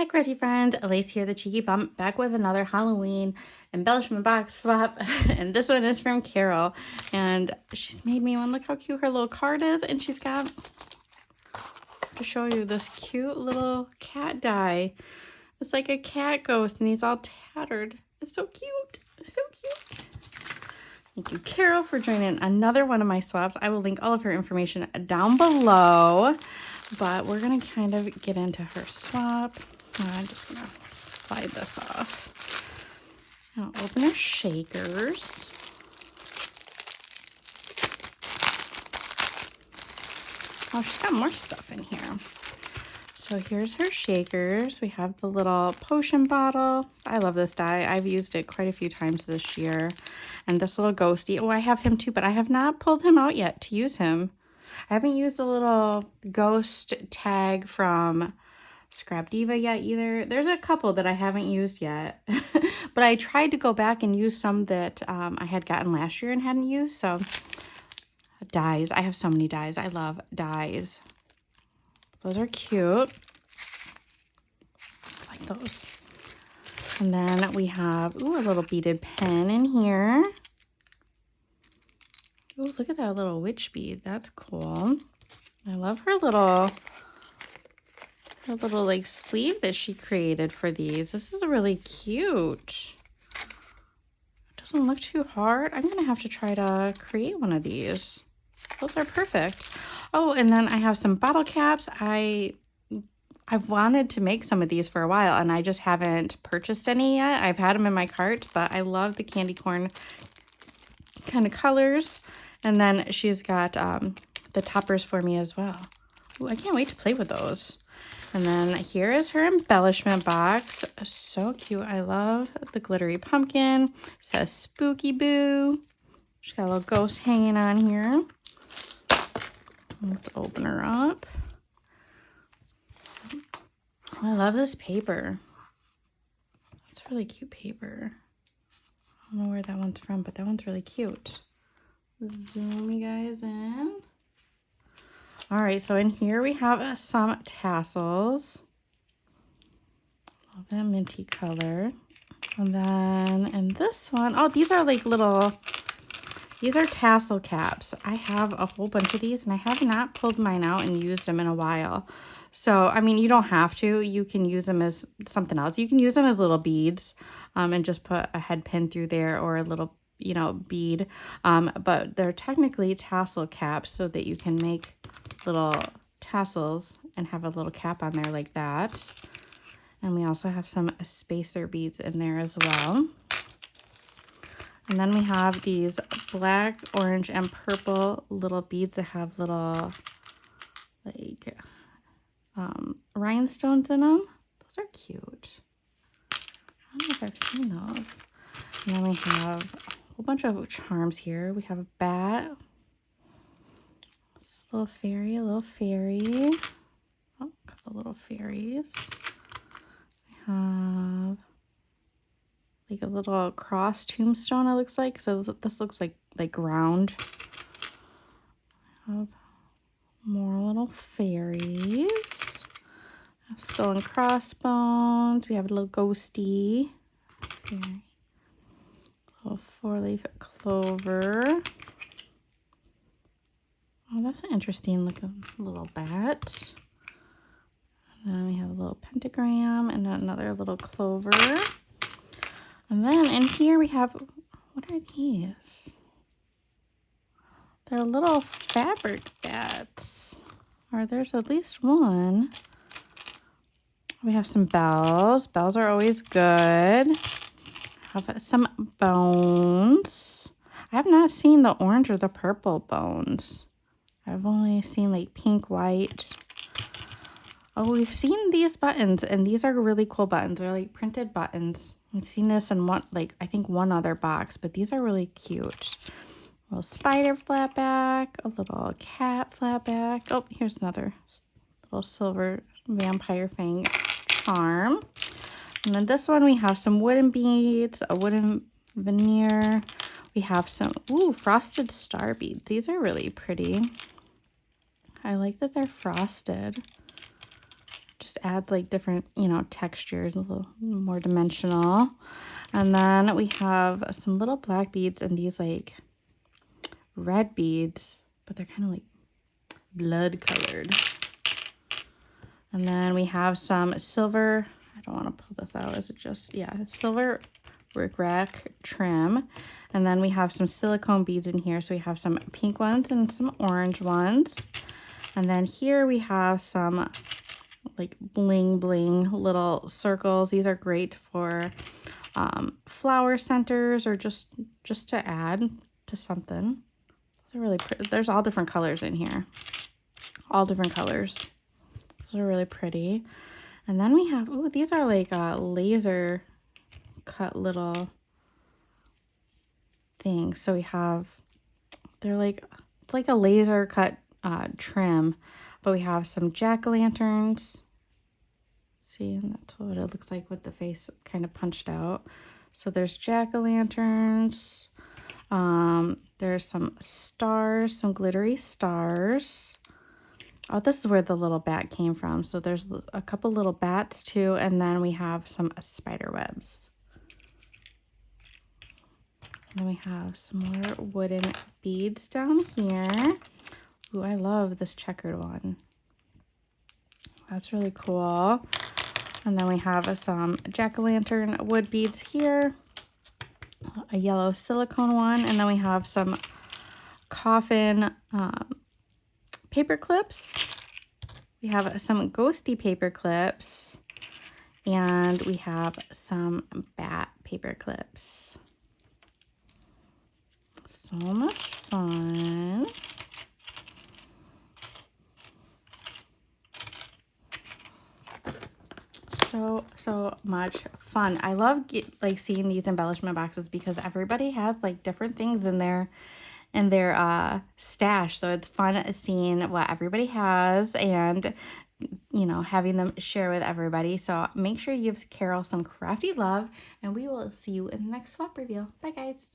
Hi, Crutchy friend. Elise here, the Cheeky Bump, back with another Halloween embellishment box swap. And this one is from Carole. And she's made me one. Look how cute her little card is. And she's got, to show you, this cute little cat die. It's like a cat ghost and he's all tattered. It's so cute. It's so cute. Thank you, Carole, for joining another one of my swaps. I will link all of her information down below. But we're going to kind of get into her swap. I'm just going to slide this off. I'll open her shakers. Oh, she's got more stuff in here. So here's her shakers. We have the little potion bottle. I love this die. I've used it quite a few times this year. And this little ghosty. Oh, I have him too, but I have not pulled him out yet to use him. I haven't used the little ghost tag from Scrap Diva yet either. There's a couple that I haven't used yet. But I tried to go back and use some that I had gotten last year and hadn't used. So dies. I have so many dies. I love dies. Those are cute. I like those. And then we have, ooh, a little beaded pen in here. Ooh, look at that little witch bead. That's cool. I love her little like sleeve that she created for these. This is really cute. It doesn't look too hard. I'm gonna have to try to create one of these. Those are perfect. Oh, and then I have some bottle caps. I've wanted to make some of these for a while and I just haven't purchased any yet. I've had them in my cart, but I love the candy corn kind of colors. And then she's got the toppers for me as well. Ooh, I can't wait to play with those. And then here is her embellishment box. So cute. I love the glittery pumpkin. It says Spooky Boo. She's got a little ghost hanging on here. Let's open her up. I love this paper. It's really cute paper. I don't know where that one's from, but that one's really cute. Zoom you guys in. All right, so in here we have some tassels. Love that minty color. And then in this one, oh, these are like little, these are tassel caps. I have a whole bunch of these and I have not pulled mine out and used them in a while. So, I mean, you don't have to. You can use them as something else. You can use them as little beads and just put a head pin through there or a little, you know, bead. But they're technically tassel caps so that you can make little tassels and have a little cap on there like that. And we also have some spacer beads in there as well. And then we have these black, orange, and purple little beads that have little like rhinestones in them. Those are cute. I don't know if I've seen those. And then we have a whole bunch of charms here. We have a bat. This little fairy, a little fairy. Oh, a couple little fairies. We have like a little cross tombstone, it looks like. So this looks like ground. We have more little fairies. Skull and crossbones. We have a little ghosty. Fairy. Little 4-leaf clover. Oh, that's an interesting looking little bat. And then we have a little pentagram and another little clover. And then in here we have, what are these? They're little fabric bats. Or there's at least one. We have some bells. Bells are always good. Have some bones. I have not seen the orange or the purple bones. I've only seen like pink, white. Oh, we've seen these buttons, and these are really cool buttons. They're like printed buttons. We've seen this in one, like I think one other box, but these are really cute. A little spider flat back, a little cat flat back. Oh, here's another little silver vampire fang charm. And then this one we have some wooden beads, a wooden veneer. We have some, ooh, frosted star beads. These are really pretty. I like that they're frosted. just adds like different, you know, textures, a little more dimensional. And then we have some little black beads and these like red beads, but they're kind of like blood colored. And then we have some silver, I don't want to pull this out, is it just, yeah, silver rickrack trim. And then we have some silicone beads in here. So we have some pink ones and some orange ones. And then here we have some like bling bling little circles. These are great for flower centers or just to add to something. They're really pretty. There's all different colors in here. All different colors. Those are really pretty. And then we have, ooh, these are like laser cut little things. So we have, they're like, it's like a laser cut trim, but we have some jack-o'-lanterns. See, and that's what it looks like with the face kind of punched out. So there's jack-o'-lanterns. There's some stars, some glittery stars. Oh, this is where the little bat came from. So there's a couple little bats too, and then we have some spider webs. And then we have some more wooden beads down here. Ooh, I love this checkered one. That's really cool. And then we have some jack-o'-lantern wood beads here. A yellow silicone one. And then we have some coffin paper clips. We have some ghosty paper clips. And we have some bat paper clips. So much fun. So much fun. I love like seeing these embellishment boxes because everybody has like different things in their stash. So it's fun seeing what everybody has and, you know, having them share with everybody. So make sure you give Carole some crafty love, and we will see you in the next swap reveal. Bye guys.